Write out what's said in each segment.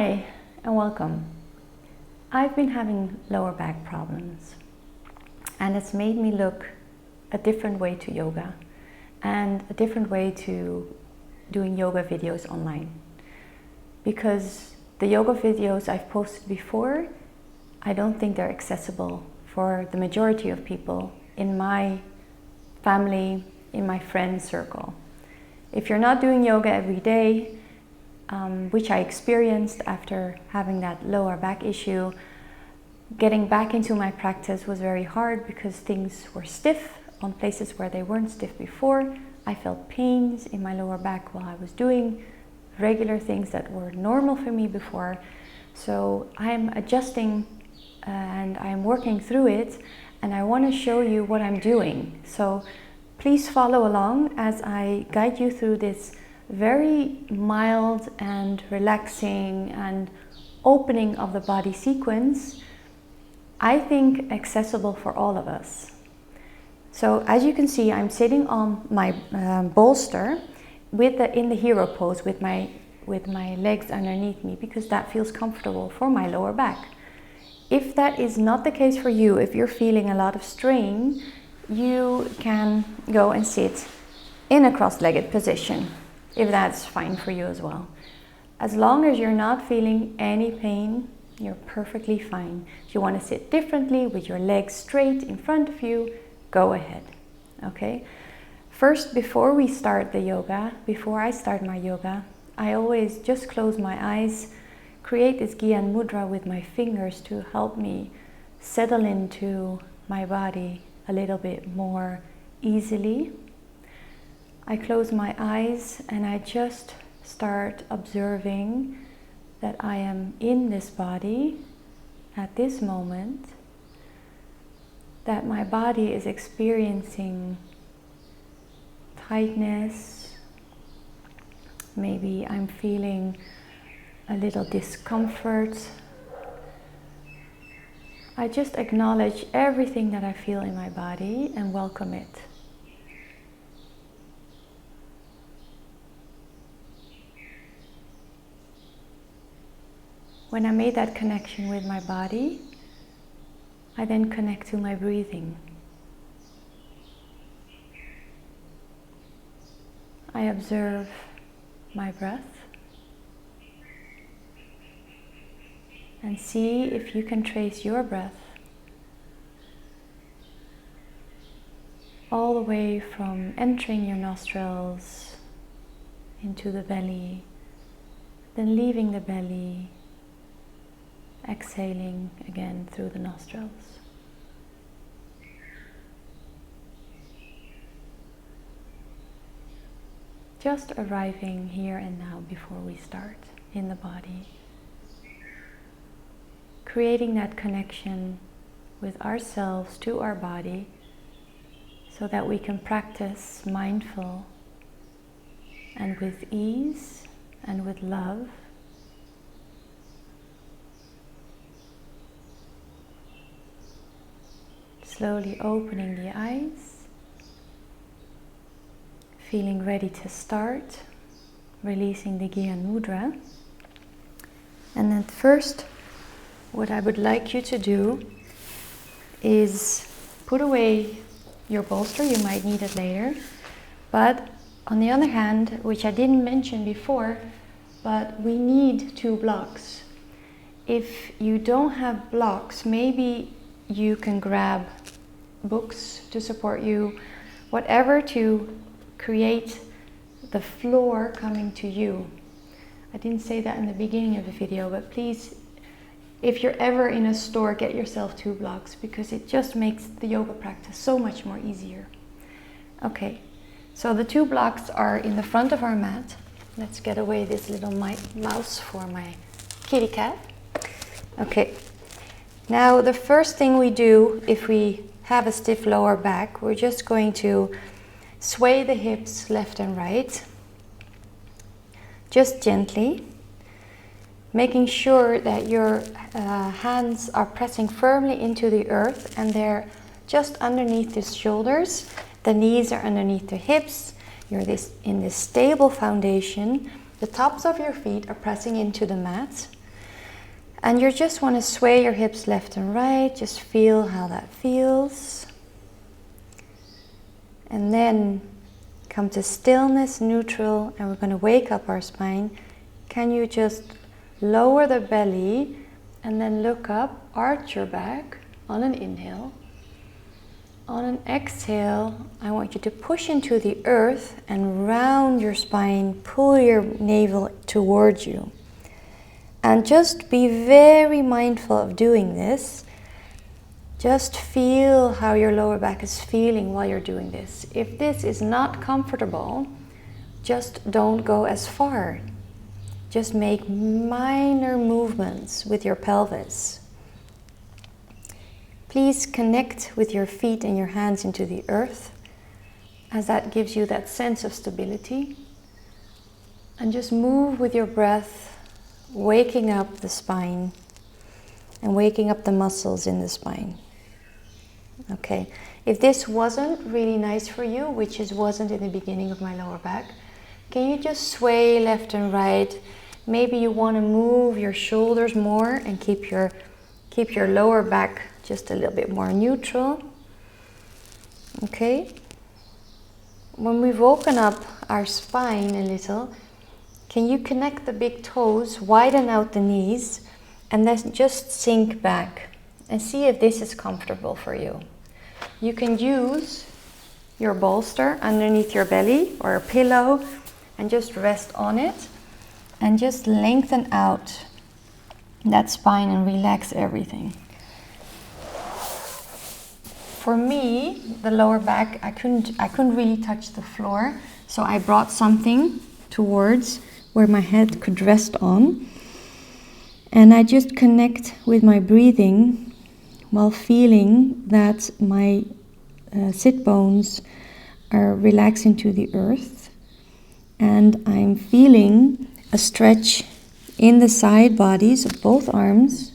Hi and welcome. I've been having lower back problems and it's made me look a different way to yoga and a different way to doing yoga videos online, because the yoga videos I've posted before, I don't think they're accessible for the majority of people in my family, in my friend circle. If you're not doing yoga every day, which I experienced after having that lower back issue, getting back into my practice was very hard because things were stiff on places where they weren't stiff before. I felt pains in my lower back while I was doing regular things that were normal for me before. So I'm adjusting and I'm working through it, and I want to show you what I'm doing. So please follow along as I guide you through this very mild and relaxing and opening of the body sequence, I think accessible for all of us. So as you can see, I'm sitting on my bolster in the hero pose with my legs underneath me, because that feels comfortable for my lower back. If that is not the case for you, if you're feeling a lot of strain, you can go and sit in a cross-legged position, if that's fine for you as well. As long as you're not feeling any pain, you're perfectly fine. If you want to sit differently with your legs straight in front of you, go ahead. Okay? First, before we start the yoga, before I start my yoga, I always just close my eyes, create this Gyan Mudra with my fingers to help me settle into my body a little bit more easily. I close my eyes and I just start observing that I am in this body at this moment, that my body is experiencing tightness. Maybe I'm feeling a little discomfort. I just acknowledge everything that I feel in my body and welcome it. When I made that connection with my body, I then connect to my breathing. I observe my breath and see if you can trace your breath all the way from entering your nostrils into the belly, then leaving the belly, exhaling again through the nostrils. Just arriving here and now before we start in the body. Creating that connection with ourselves to our body so that we can practice mindful and with ease and with love. Slowly opening the eyes, feeling ready to start, releasing the Gyan Mudra. And at first, what I would like you to do is put away your bolster. You might need it later. But on the other hand, which I didn't mention before, but we need 2 blocks. If you don't have blocks, maybe you can grab books to support you, whatever to create the floor coming to you. I didn't say that in the beginning of the video, but please, if you're ever in a store, get yourself 2 blocks, because it just makes the yoga practice so much more easier. Okay, so the 2 blocks are in the front of our mat. Let's get away this little mouse for my kitty cat. Okay. Now the first thing we do if we have a stiff lower back, we're just going to sway the hips left and right, just gently, making sure that your hands are pressing firmly into the earth and they're just underneath the shoulders. The knees are underneath the hips. You're in this stable foundation. The tops of your feet are pressing into the mat. And you just want to sway your hips left and right. Just feel how that feels. And then come to stillness, neutral, and we're going to wake up our spine. Can you just lower the belly and then look up, arch your back on an inhale. On an exhale, I want you to push into the earth and round your spine, pull your navel towards you. And just be very mindful of doing this. Just feel how your lower back is feeling while you're doing this. If this is not comfortable, just don't go as far. Just make minor movements with your pelvis. Please connect with your feet and your hands into the earth, as that gives you that sense of stability. And just move with your breath, waking up the spine and waking up the muscles in the spine. Okay, if this wasn't really nice for you, which it wasn't in the beginning of my lower back, can you just sway left and right? Maybe you want to move your shoulders more and keep your lower back just a little bit more neutral. Okay, when we've woken up our spine a little, can you connect the big toes, widen out the knees, and then just sink back and see if this is comfortable for you. You can use your bolster underneath your belly or a pillow and just rest on it and just lengthen out that spine and relax everything. For me, the lower back, I couldn't really touch the floor, so I brought something towards where my head could rest on. And I just connect with my breathing while feeling that my sit bones are relaxing to the earth. And I'm feeling a stretch in the side bodies of both arms.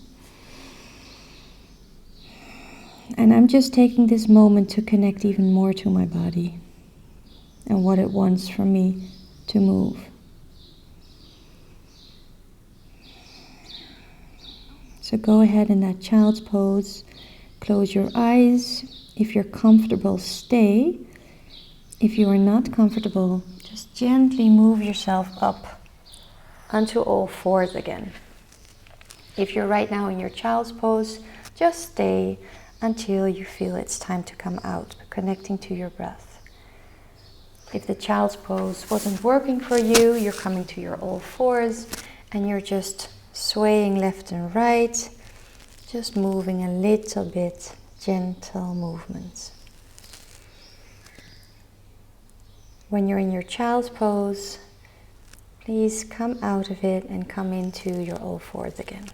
And I'm just taking this moment to connect even more to my body and what it wants from me to move. So go ahead in that child's pose, close your eyes. If you're comfortable, stay. If you are not comfortable, just gently move yourself up onto all fours again. If you're right now in your child's pose, just stay until you feel it's time to come out, connecting to your breath. If the child's pose wasn't working for you, you're coming to your all fours and you're just swaying left and right, just moving a little bit, gentle movements. When you're in your child's pose, please come out of it and come into your all fours again.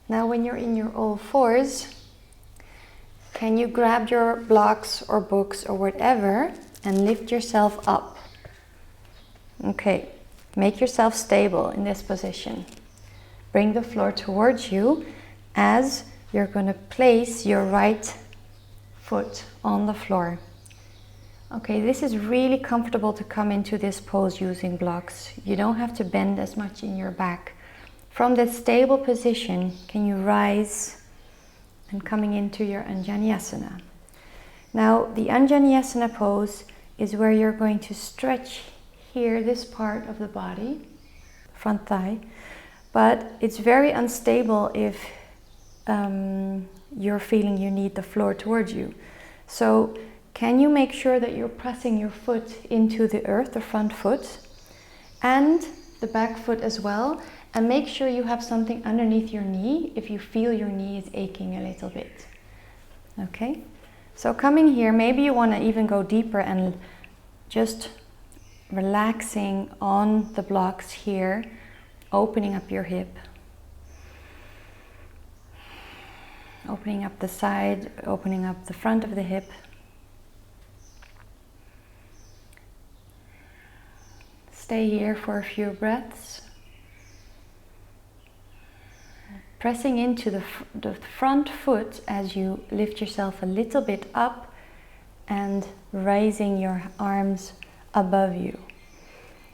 Now when you're in your all fours, can you grab your blocks or books or whatever and lift yourself up? Okay, make yourself stable in this position. Bring the floor towards you as you're going to place your right foot on the floor. Okay, this is really comfortable to come into this pose using blocks. You don't have to bend as much in your back. From that stable position, can you rise and coming into your Anjaneyasana. Now, the Anjaneyasana pose is where you're going to stretch here, this part of the body, front thigh, but it's very unstable if you're feeling you need the floor towards you. So can you make sure that you're pressing your foot into the earth, the front foot, and the back foot as well, and make sure you have something underneath your knee if you feel your knee is aching a little bit. Okay? So coming here, maybe you want to even go deeper and just relaxing on the blocks here, opening up your hip, opening up the side, opening up the front of the hip. Stay here for a few breaths. Pressing into the front foot as you lift yourself a little bit up and raising your arms above you.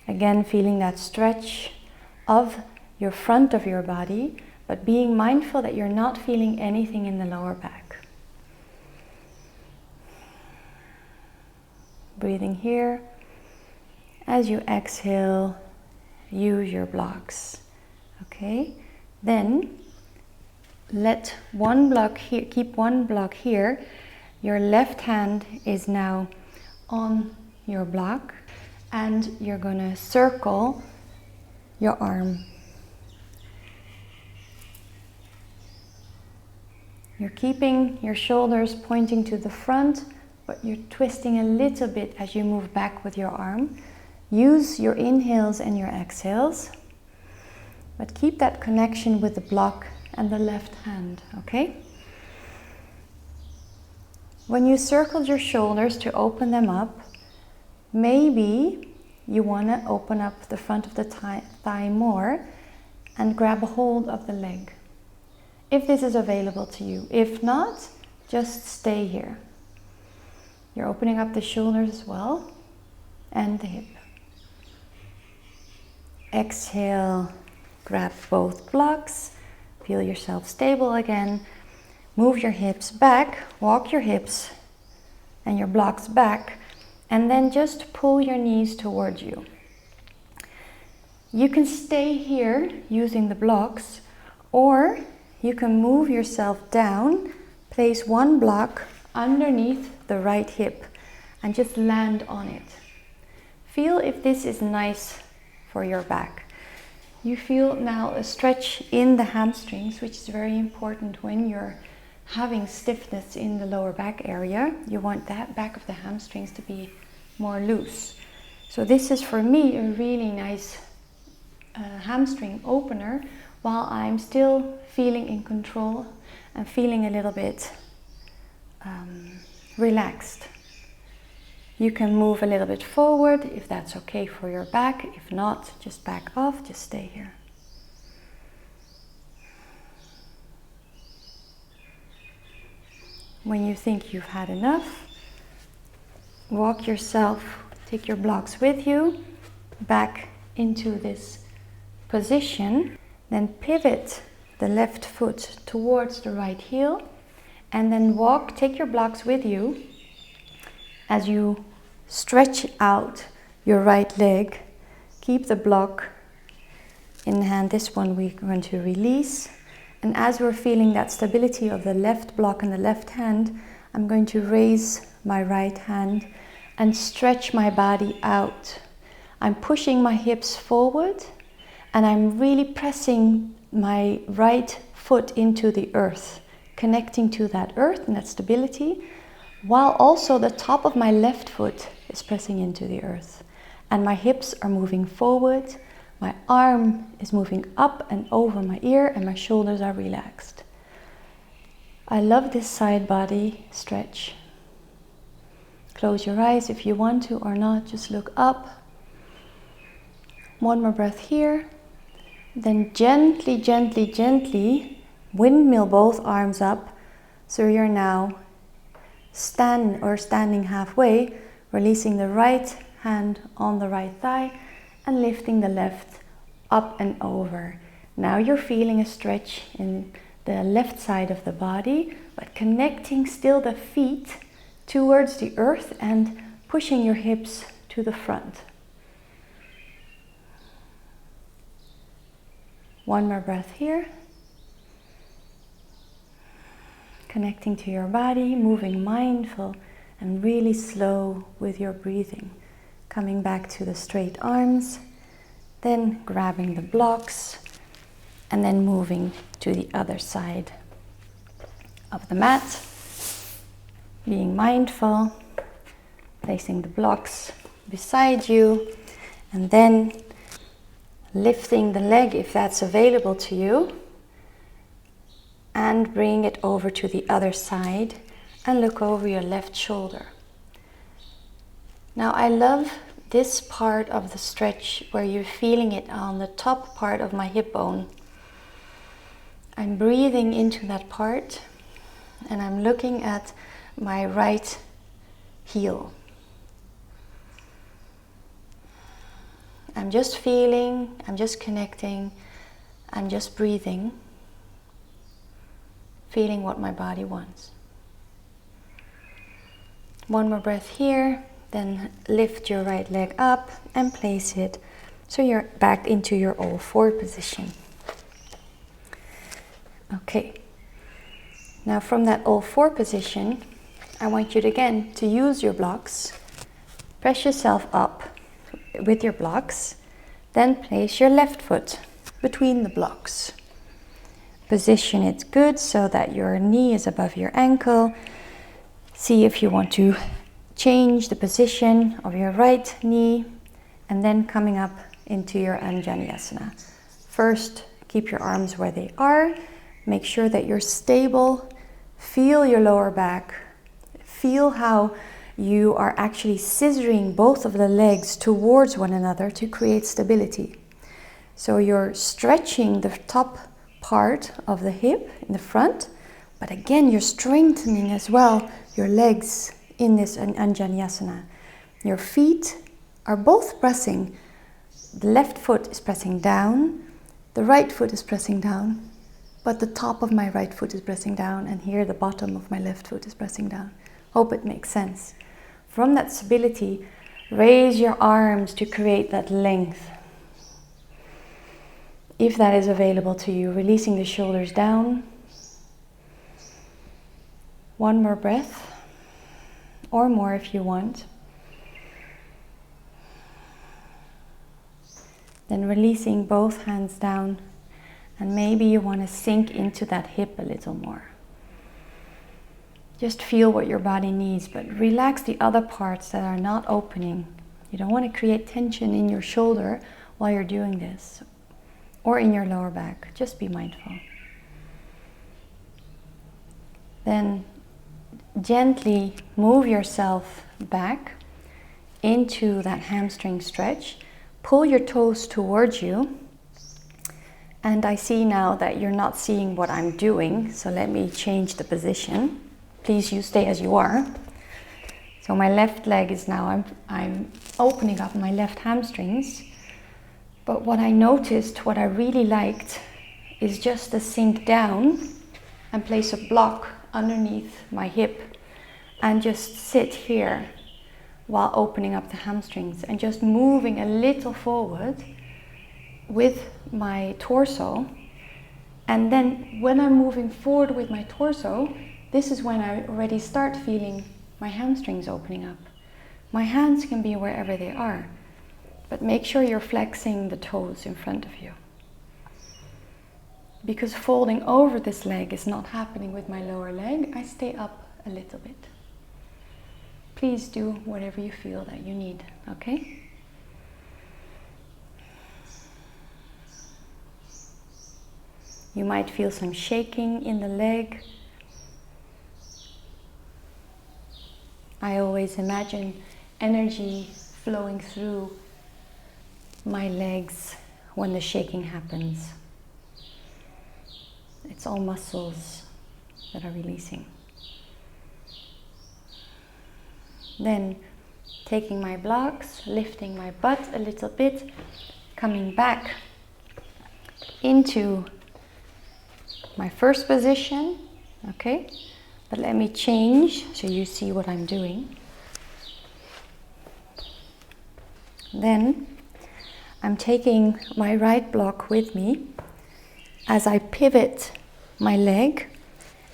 Again, feeling that stretch of your front of your body, but being mindful that you're not feeling anything in the lower back. Breathing here. As you exhale, use your blocks. Okay? Then let one block here, keep one block here. Your left hand is now on your block, and you're going to circle your arm. You're keeping your shoulders pointing to the front, but you're twisting a little bit as you move back with your arm. Use your inhales and your exhales, but keep that connection with the block and the left hand, okay? When you circled your shoulders to open them up, maybe you want to open up the front of the thigh more and grab a hold of the leg, if this is available to you. If not, just stay here. You're opening up the shoulders as well and the hip. Exhale, grab both blocks, feel yourself stable again. Move your hips back, walk your hips and your blocks back, and then just pull your knees towards you. You can stay here using the blocks, or you can move yourself down, place one block underneath the right hip and just land on it. Feel if this is nice for your back. You feel now a stretch in the hamstrings, which is very important when you're having stiffness in the lower back area. You want that back of the hamstrings to be more loose. So this is for me a really nice hamstring opener, while I'm still feeling in control and feeling a little bit relaxed. You can move a little bit forward if that's okay for your back. If not, just back off, just stay here. When you think you've had enough, walk yourself, take your blocks with you back into this position. Then pivot the left foot towards the right heel, and then walk, take your blocks with you as you stretch out your right leg. Keep the block in hand. This one we're going to release. And as we're feeling that stability of the left block and the left hand, I'm going to raise my right hand and stretch my body out. I'm pushing my hips forward, and I'm really pressing my right foot into the earth, connecting to that earth and that stability, while also the top of my left foot is pressing into the earth. And my hips are moving forward, my arm is moving up and over my ear, and my shoulders are relaxed. I love this side body stretch. Close your eyes if you want to or not, just look up. One more breath here. Then gently, gently, gently windmill both arms up, so you're now standing halfway, releasing the right hand on the right thigh and lifting the left up and over. Now you're feeling a stretch in the left side of the body, but connecting still the feet towards the earth and pushing your hips to the front. One more breath here. Connecting to your body, moving mindful and really slow with your breathing. Coming back to the straight arms, then grabbing the blocks, and then moving to the other side of the mat. Being mindful, placing the blocks beside you, and then lifting the leg if that's available to you, and bring it over to the other side and look over your left shoulder. Now I love this part of the stretch where you're feeling it on the top part of my hip bone. I'm breathing into that part and I'm looking at my right heel. I'm just feeling, I'm just connecting and just breathing, feeling what my body wants. One more breath here, then lift your right leg up and place it so you're back into your all four position. Okay, now from that all four position, I want you to, again, to use your blocks. Press yourself up with your blocks, then place your left foot between the blocks. Position it good so that your knee is above your ankle. See if you want to change the position of your right knee, and then coming up into your Anjaneyasana. First, keep your arms where they are. Make sure that you're stable. Feel your lower back. Feel how you are actually scissoring both of the legs towards one another to create stability. So you're stretching the top part of the hip in the front, but again, you're strengthening as well your legs in this Anjaneyasana. Your feet are both pressing. The left foot is pressing down, the right foot is pressing down, but the top of my right foot is pressing down, and here the bottom of my left foot is pressing down. Hope it makes sense. From that stability, raise your arms to create that length. If that is available to you, releasing the shoulders down. One more breath, or more if you want. Then releasing both hands down, and maybe you want to sink into that hip a little more. Just feel what your body needs, but relax the other parts that are not opening. You don't want to create tension in your shoulder while you're doing this, or in your lower back. Just be mindful. Then gently move yourself back into that hamstring stretch. Pull your toes towards you. And I see now that you're not seeing what I'm doing, so let me change the position. Please, you stay as you are. So my left leg is now, I'm opening up my left hamstrings. But what I noticed, what I really liked, is just to sink down and place a block underneath my hip and just sit here while opening up the hamstrings and just moving a little forward with my torso. And then when I'm moving forward with my torso, this is when I already start feeling my hamstrings opening up. My hands can be wherever they are, but make sure you're flexing the toes in front of you. Because folding over this leg is not happening with my lower leg, I stay up a little bit. Please do whatever you feel that you need, okay? You might feel some shaking in the leg. I always imagine energy flowing through my legs when the shaking happens. It's all muscles that are releasing. Then taking my blocks, lifting my butt a little bit, coming back into my first position, okay? But let me change so you see what I'm doing. Then I'm taking my right block with me as I pivot my leg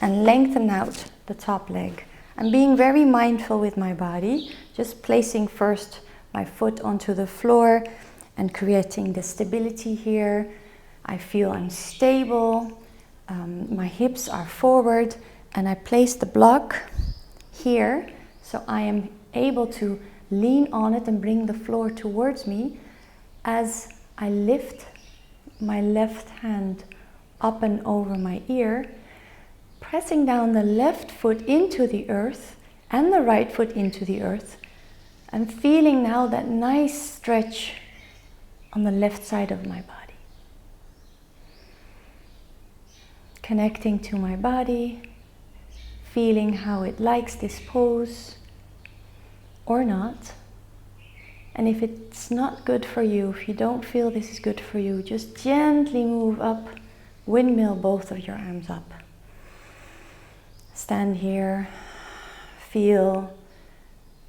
and lengthen out the top leg. I'm being very mindful with my body, just placing first my foot onto the floor and creating the stability here. I feel I'm stable, my hips are forward, and I place the block here so I am able to lean on it and bring the floor towards me as I lift my left hand up and over my ear, pressing down the left foot into the earth and the right foot into the earth, and feeling now that nice stretch on the left side of my body. Connecting to my body, feeling how it likes this pose or not. And if it's not good for you, if you don't feel this is good for you, just gently move up, windmill both of your arms up. Stand here, feel,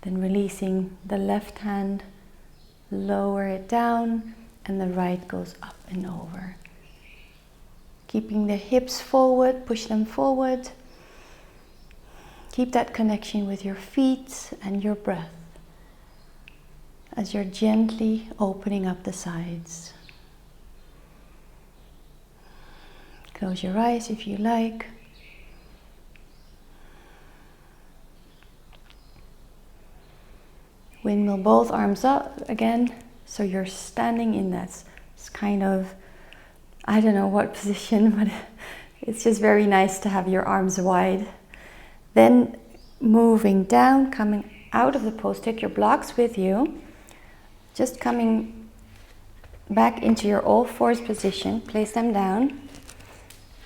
then releasing the left hand, lower it down, and the right goes up and over. Keeping the hips forward, push them forward. Keep that connection with your feet and your breath as you're gently opening up the sides. Close your eyes if you like. Windmill both arms up again, so you're standing in that kind of, I don't know what position, but it's just very nice to have your arms wide. Then moving down, coming out of the pose, take your blocks with you, just coming back into your all fours position, place them down.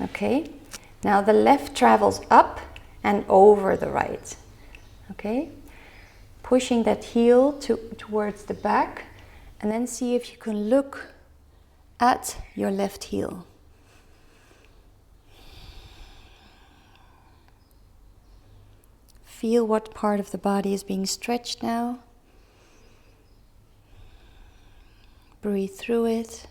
Okay, now the left travels up and over the right. Okay. Pushing that heel towards the back, and then see if you can look at your left heel. Feel what part of the body is being stretched now. Breathe through it.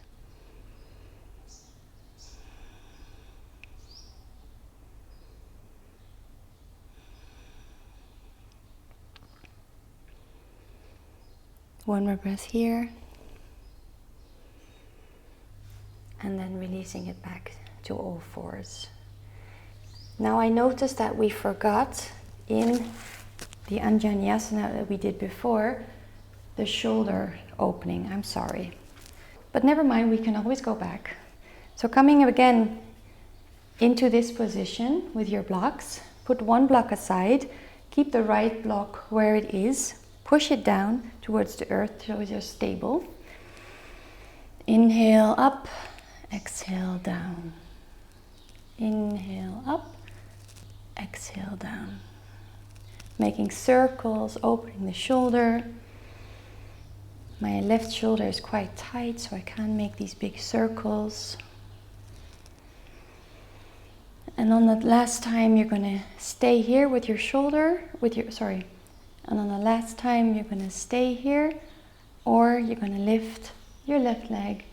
One more breath here. And then releasing it back to all fours. Now I noticed that we forgot in the Anjaneyasana that we did before, the shoulder opening. I'm sorry. But never mind, we can always go back. So coming again into this position with your blocks, put one block aside, keep the right block where it is. Push it down towards the earth so you're stable. Inhale up, exhale down. Inhale up, exhale down. Making circles, opening the shoulder. My left shoulder is quite tight, so I can't make these big circles. And on that last time, you're going to stay here with your shoulder, and on the last time, you're going to stay here, or you're going to lift your left leg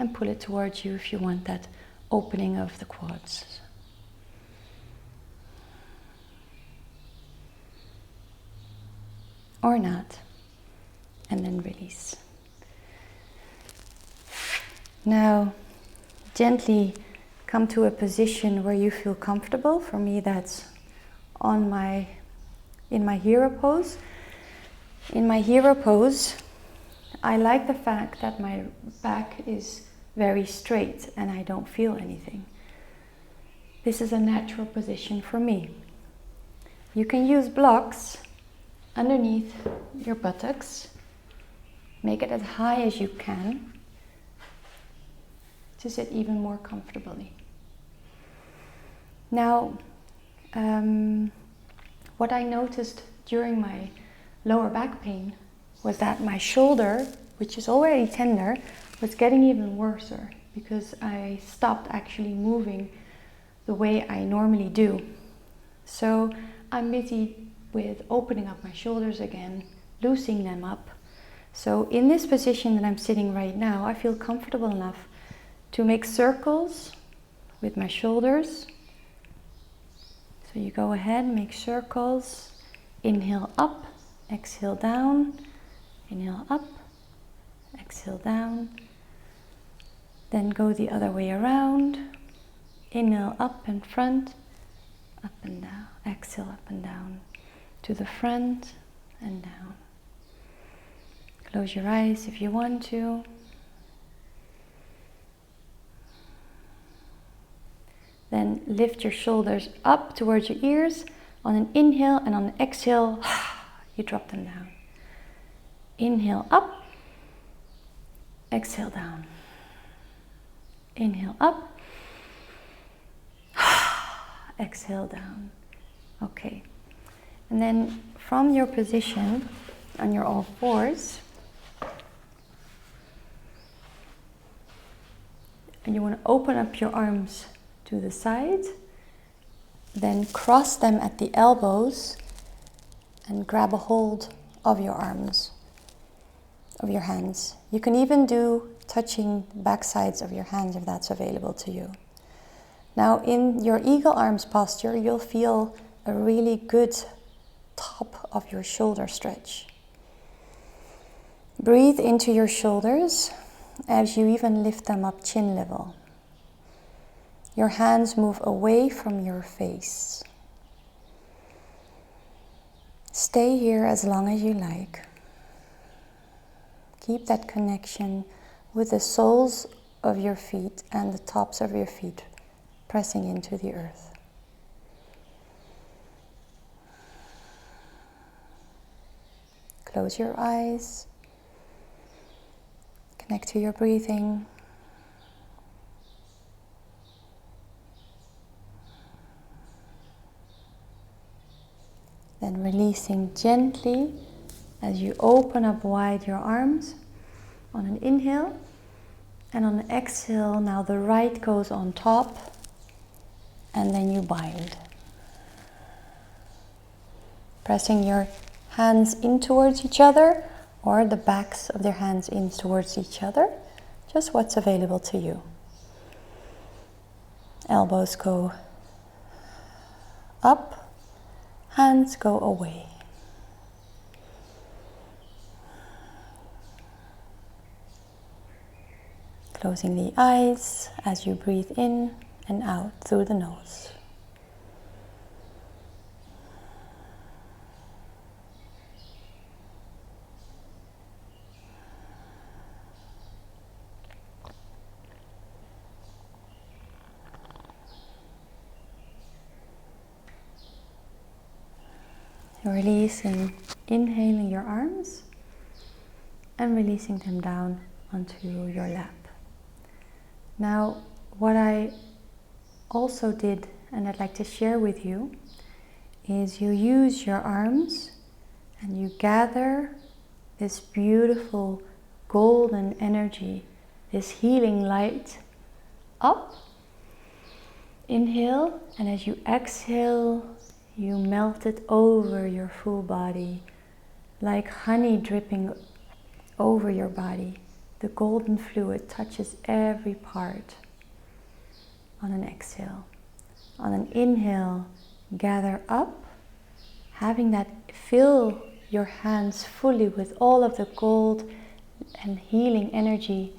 and pull it towards you if you want that opening of the quads. Or not. And then release. Now, gently come to a position where you feel comfortable. For me, that's in my hero pose. In my hero pose, I like the fact that my back is very straight and I don't feel anything. This is a natural position for me. You can use blocks underneath your buttocks. Make it as high as you can to sit even more comfortably. Now, what I noticed during my lower back pain was that my shoulder, which is already tender, was getting even worse because I stopped actually moving the way I normally do. So I'm busy with opening up my shoulders again, loosening them up. So in this position that I'm sitting right now, I feel comfortable enough to make circles with my shoulders. So you go ahead, make circles. Inhale up, exhale down. Inhale up, exhale down. Then go the other way around. Inhale up and front, up and down. Exhale up and down. To the front and down. Close your eyes if you want to. Then lift your shoulders up towards your ears on an inhale, and on an exhale, you drop them down. Inhale up, exhale down. Inhale up, exhale down. Okay. And then from your position on your all fours, And you want to open up your arms to the side, then cross them at the elbows and grab a hold of your arms, of your hands. You can even do touching the back sides of your hands if that's available to you. Now in your eagle arms posture, you'll feel a really good top of your shoulder stretch. Breathe into your shoulders as you even lift them up chin level. Your hands move away from your face. Stay here as long as you like. Keep that connection with the soles of your feet and the tops of your feet pressing into the earth. Close your eyes. Connect to your breathing. Then releasing gently as you open up wide your arms on an inhale, and on an exhale, now the right goes on top, and then you bind. Pressing your hands in towards each other, or the backs of their hands in towards each other, just what's available to you. Elbows go up, hands go away. Closing the eyes as you breathe in and out through the nose. Releasing, inhaling your arms and releasing them down onto your lap. Now, what I also did, and I'd like to share with you, is you use your arms and you gather this beautiful golden energy, this healing light up. Inhale, and as you exhale, you melt it over your full body, like honey dripping over your body. The golden fluid touches every part. On an exhale. On an inhale, gather up, having that fill your hands fully with all of the gold and healing energy,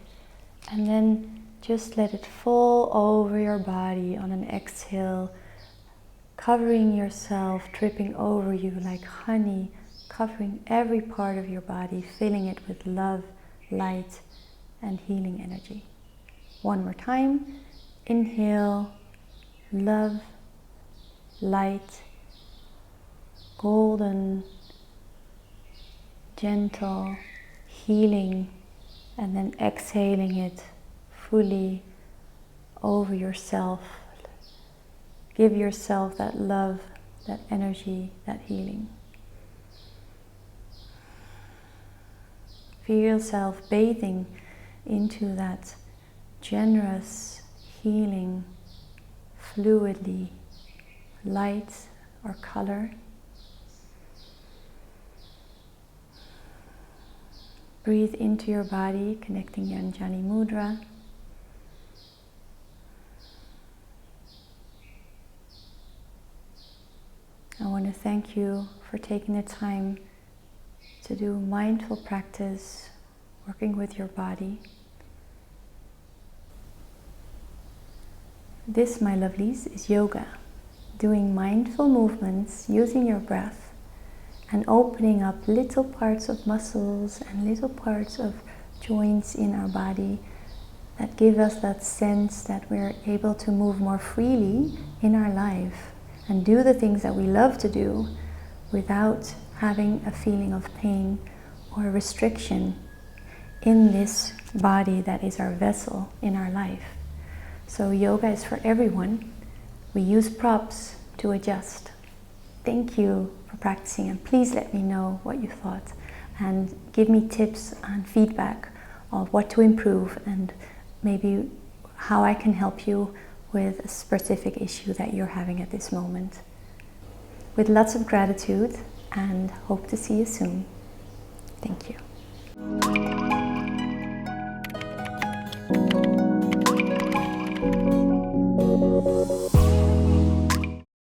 and then just let it fall over your body on an exhale, covering yourself, dripping over you like honey, covering every part of your body, filling it with love, light, and healing energy. One more time. Inhale, love, light, golden, gentle, healing, and then exhaling it fully over yourself. Give yourself that love, that energy, that healing. Feel yourself bathing into that generous, healing, fluidly light or color. Breathe into your body, connecting your Anjali Mudra. I want to thank you for taking the time to do mindful practice, working with your body. This, my lovelies, is yoga. Doing mindful movements using your breath and opening up little parts of muscles and little parts of joints in our body that give us that sense that we're able to move more freely in our life and do the things that we love to do without having a feeling of pain or restriction in this body that is our vessel in our life. So yoga is for everyone. We use props to adjust. Thank you for practicing, and please let me know what you thought and give me tips and feedback of what to improve and maybe how I can help you with a specific issue that you're having at this moment. With lots of gratitude, and hope to see you soon. Thank you.